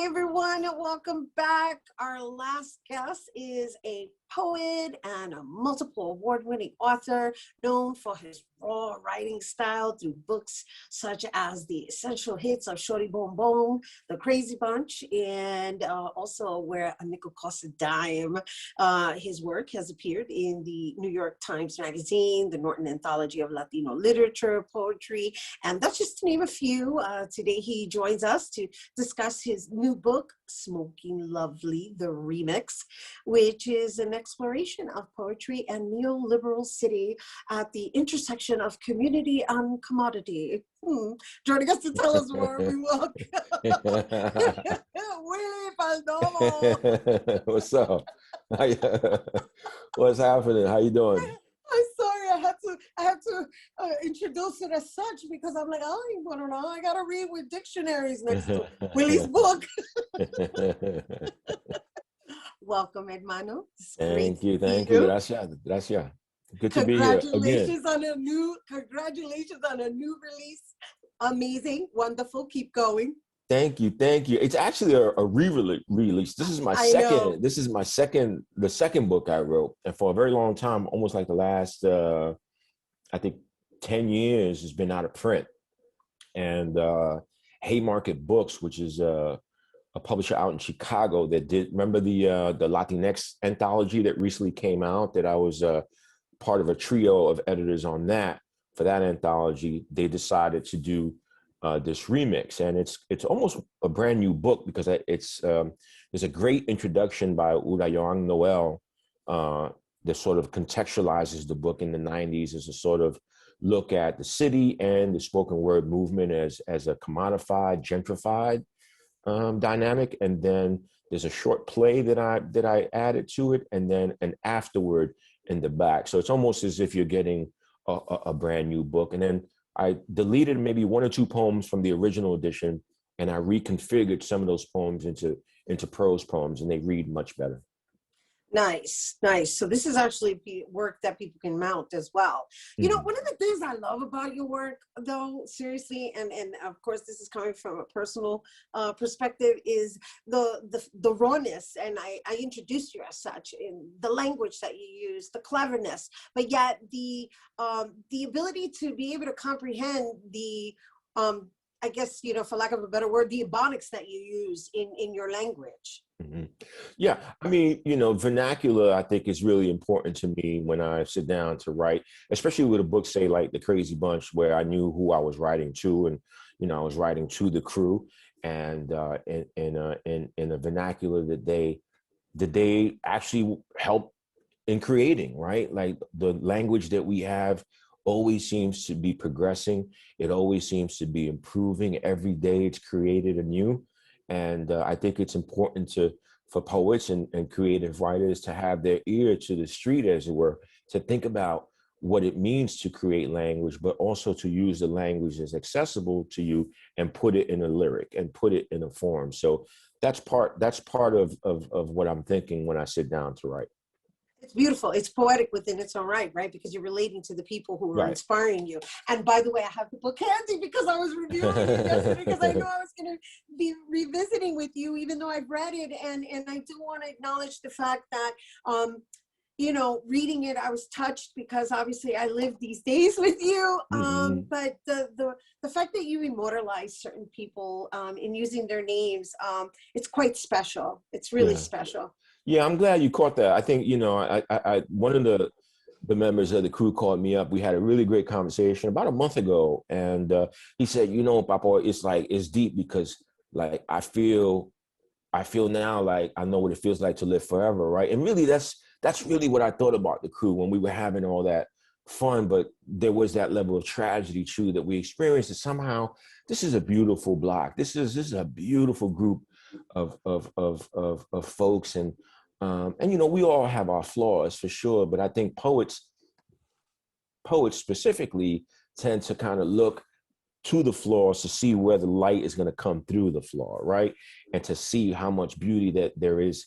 everyone, welcome back. Our last guest is a poet and a multiple award-winning author known for his raw writing style through books such as The Essential Hits of Shorty Boom Boom, The Crazy Bunch, and also Where a Nickel Costs a Dime. His work has appeared in the New York Times Magazine, the Norton Anthology of Latino Literature, Poetry, and that's just to name a few. Today he joins us to discuss his new book, Smoking Lovely, the Remix, which is an exploration of poetry and neoliberal city at the intersection of community and commodity. Joining us to tell us more, we welcome Willie Perdomo. What's up? What's happening? How you doing? I'm sorry, I had to introduce it as such because I'm like, I don't know. I gotta read with dictionaries next to Willie's book. Welcome, hermano. Thank you. Gracias. Good to be here again. Congratulations on a new release. Amazing, wonderful. Keep going. Thank you. It's actually a re-release. This is my second. This is the second book I wrote, and for a very long time, almost like the last, I think, 10 years, has been out of print. And Haymarket Books, which is a publisher out in Chicago that did. Remember the Latinx anthology that recently came out? That I was part of a trio of editors on that. For that anthology, they decided to do this remix, and it's almost a brand new book because there's a great introduction by Urayoang Noel that sort of contextualizes the book in the 90s as a sort of look at the city and the spoken word movement as a commodified, gentrified dynamic. And then there's a short play that I added to it, and then an afterword in the back. So it's almost as if you're getting a brand new book. And then I deleted maybe one or two poems from the original edition, and I reconfigured some of those poems into prose poems, and they read much better. Nice. So this is actually work that people can mount as well. You know, one of the things I love about your work, though, seriously, and of course this is coming from a personal perspective, is the rawness, and I introduced you as such, in the language that you use, the cleverness, but yet the ability to be able to comprehend the I guess, for lack of a better word, the ebonics that you use in your language. Mm-hmm. Yeah, I mean, vernacular, I think, is really important to me when I sit down to write, especially with a book, say, like The Crazy Bunch, where I knew who I was writing to, and, I was writing to the crew, and in a vernacular that they actually help in creating, right? Like the language that we have always seems to be progressing. It always seems to be improving. Every day it's created anew. And I think it's important for poets and creative writers to have their ear to the street, as it were, to think about what it means to create language, but also to use the language as accessible to you and put it in a lyric and put it in a form. So that's part of what I'm thinking when I sit down to write. It's beautiful. It's poetic within its own right? Because you're relating to the people who are inspiring you. And by the way, I have the book handy because I was reviewing it yesterday because I knew I was going to be revisiting with you, even though I've read it. And I do want to acknowledge the fact that, reading it, I was touched because obviously I live these days with you. But the fact that you immortalize certain people in using their names, it's quite special. It's really special. Yeah, I'm glad you caught that. I think, I one of the members of the crew called me up. We had a really great conversation about a month ago. And he said, Papa, it's deep because like, I feel now like I know what it feels like to live forever. Right. And really, that's really what I thought about the crew when we were having all that fun. But there was that level of tragedy, too, that we experienced. And somehow this is a beautiful block. This is a beautiful group of folks. And we all have our flaws for sure, but I think poets specifically tend to kind of look to the flaws to see where the light is going to come through the flaw, right? And to see how much beauty that there is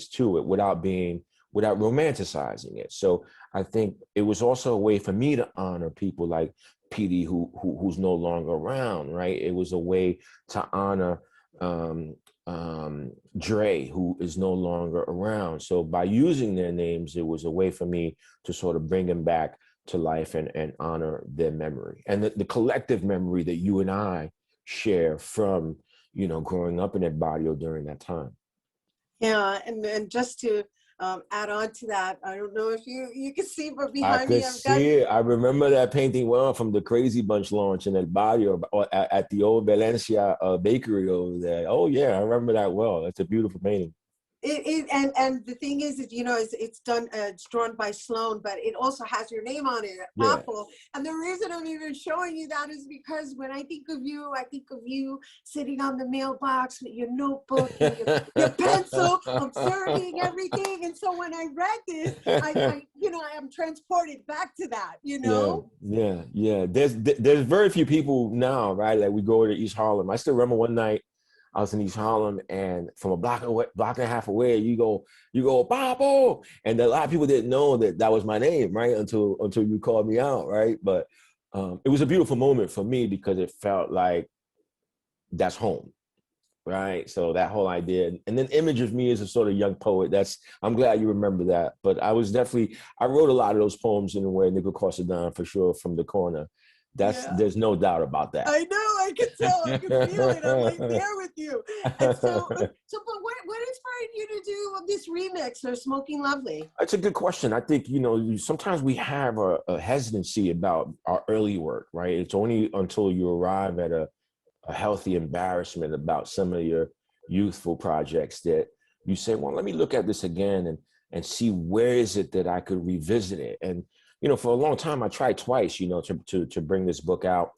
to it without romanticizing it. So I think it was also a way for me to honor people like PD who's no longer around, right? It was a way to honor um, Dre, who is no longer around. So by using their names, it was a way for me to sort of bring them back to life and honor their memory and the collective memory that you and I share from, growing up in that barrio during that time. Yeah, and just to add on to that, I don't know if you can see, but I behind could me, I've got. see it. I remember that painting well from the Crazy Bunch launch in El Barrio or at the old Valencia bakery over there. Oh yeah, I remember that well. It's a beautiful painting. And the thing is, it's done, it's drawn by Sloan, but it also has your name on it, Yeah. Apple. And the reason I'm even showing you that is because when I think of you sitting on the mailbox with your notebook and your pencil, observing everything. And so when I read this, I am transported back to that. Yeah. There's very few people now, right? Like we go to East Harlem. I still remember one night I was in East Harlem, and from a block and a half away, you go, Pablo, and a lot of people didn't know that was my name, right? Until you called me out, right? But it was a beautiful moment for me because it felt like that's home, right? So that whole idea, and then image of me as a sort of young poet. I'm glad you remember that. But I wrote a lot of those poems in the way Nickel Cosadon for sure from the corner. There's no doubt about that. I know, I can tell, I can feel it. I'm right there with you. And but what inspired you to do this remix of Smoking Lovely? That's a good question. I think, sometimes we have a hesitancy about our early work, right? It's only until you arrive at a healthy embarrassment about some of your youthful projects that you say, well, let me look at this again and see where is it that I could revisit it. And for a long time, I tried twice, to bring this book out.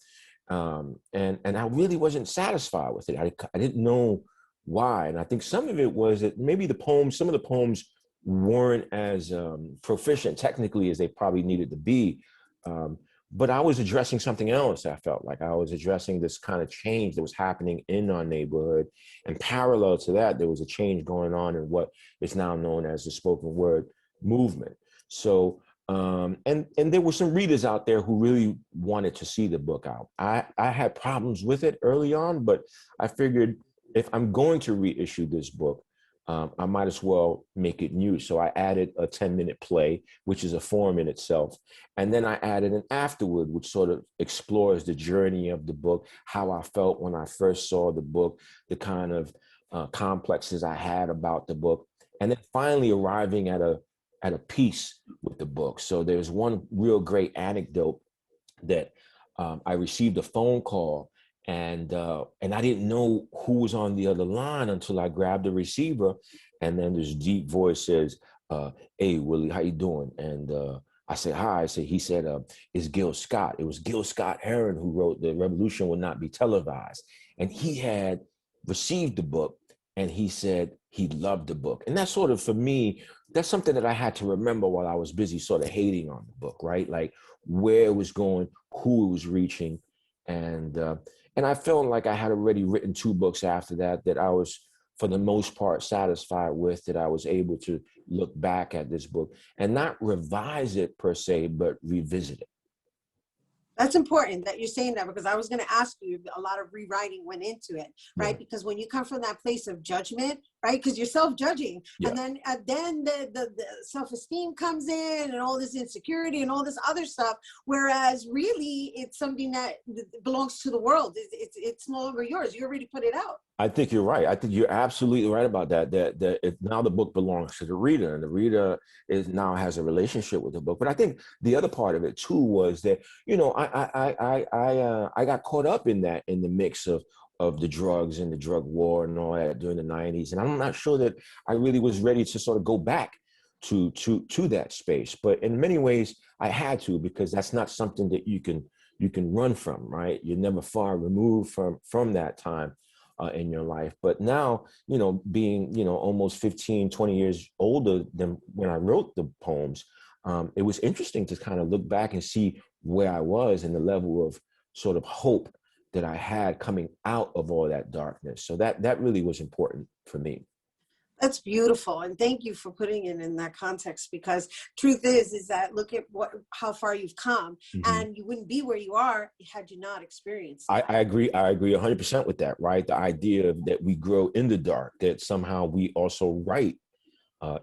And I really wasn't satisfied with it. I didn't know why. And I think some of it was that maybe some of the poems weren't as proficient technically as they probably needed to be. But I was addressing something else. I felt like I was addressing this kind of change that was happening in our neighborhood. And parallel to that, there was a change going on in what is now known as the spoken word movement. So and there were some readers out there who really wanted to see the book out. I had problems with it early on, but I figured if I'm going to reissue this book, I might as well make it new. So I added a 10-minute play, which is a form in itself. And then I added an afterword, which sort of explores the journey of the book, how I felt when I first saw the book, the kind of complexes I had about the book, and then finally arriving at a peace with the book. So there's one real great anecdote that I received a phone call, and I didn't know who was on the other line until I grabbed the receiver, and then this deep voice says, "Hey Willie, how you doing?" And I said, "Hi." He said, "It's Gil Scott." It was Gil Scott Heron who wrote "The Revolution Will Not Be Televised," and he had received the book, and he said he loved the book. And that's sort of, for me, that's something that I had to remember while I was busy sort of hating on the book, right? Like where it was going, who it was reaching. And I felt like I had already written 2 books after that I was, for the most part, satisfied with, that I was able to look back at this book and not revise it per se, but revisit it. That's important that you're saying that, because I was going to ask you, a lot of rewriting went into it, right? Yeah. Because when you come from that place of judgment, right? Because you're self-judging, yeah. And then the self-esteem comes in, and all this insecurity and all this other stuff. Whereas really, it's something that belongs to the world. It's no longer yours. You already put it out. I think you're right. I think you're absolutely right about that. Now the book belongs to the reader, and the reader now has a relationship with the book. But I think the other part of it too was that I got caught up in the mix of the drugs and the drug war and all that during the 90s, and I'm not sure that I really was ready to sort of go back to that space. But in many ways, I had to, because that's not something that you can run from, right? You're never far removed from that time in your life. But now, being, almost 15, 20 years older than when I wrote the poems, it was interesting to kind of look back and see where I was and the level of sort of hope that I had coming out of all that darkness. So that really was important for me. That's beautiful, and thank you for putting it in that context, because truth is that look at how far you've come, and you wouldn't be where you are had you not experienced that. I agree 100% with that, right? The idea that we grow in the dark, that somehow we also write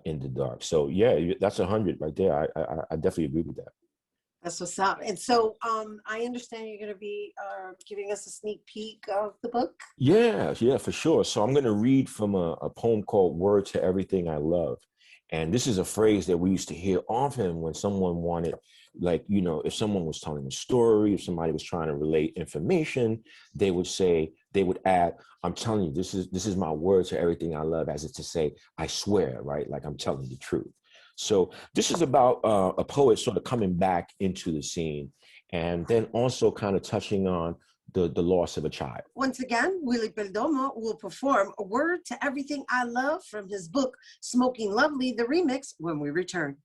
in the dark. So yeah, that's 100 right there. I definitely agree with that. That's what's up. And so I understand you're going to be giving us a sneak peek of the book. Yeah, for sure. So I'm going to read from a poem called Word to Everything I Love. And this is a phrase that we used to hear often when someone wanted, like, you know, if someone was telling a story, if somebody was trying to relate information, they would add, I'm telling you, this is my word to everything I love, as it's to say, I swear, right? Like I'm telling the truth. So this is about a poet sort of coming back into the scene, and then also kind of touching on the loss of a child. Once again, Willie Perdomo will perform A Word to Everything I Love from his book, Smoking Lovely, the remix, when we return.